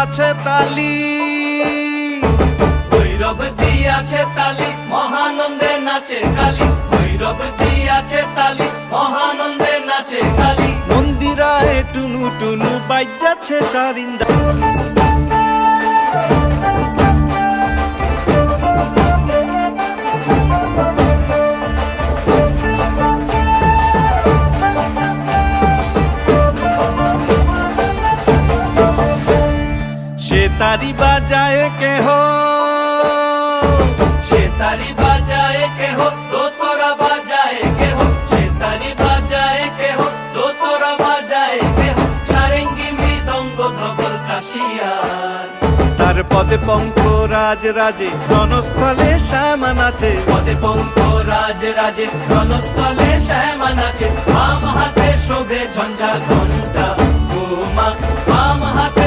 আছে তালি, ভৈরব দিয়াছে তালি, মহানন্দে নাচে কালী। ভৈরব দিয়াছে তালি, মহানন্দে নাচে কালী। মন্দিরায় টুনু টুনু বাজ্যাছে সারিন্দা। সে তারি বাজায় কেহ, সে তারি বাজায় কেহ, দোতরা বাজায় কেহ। সে তারি বাজায় কেহ, দোতরা বাজায় কেহ। সারেঙ্গি মৃদঙ্গ ধবল কাশিয়ার। তার পদে পঙ্ক রাজ রাজে, রণস্থলে শ্যামা নাচে। পদে পঙ্ক রাজ রাজে, রণস্থলে শ্যামা নাচে। বাম হাতে শোভে ঝঞ্ঝা ঘণ্টা, উমা বাম হাতে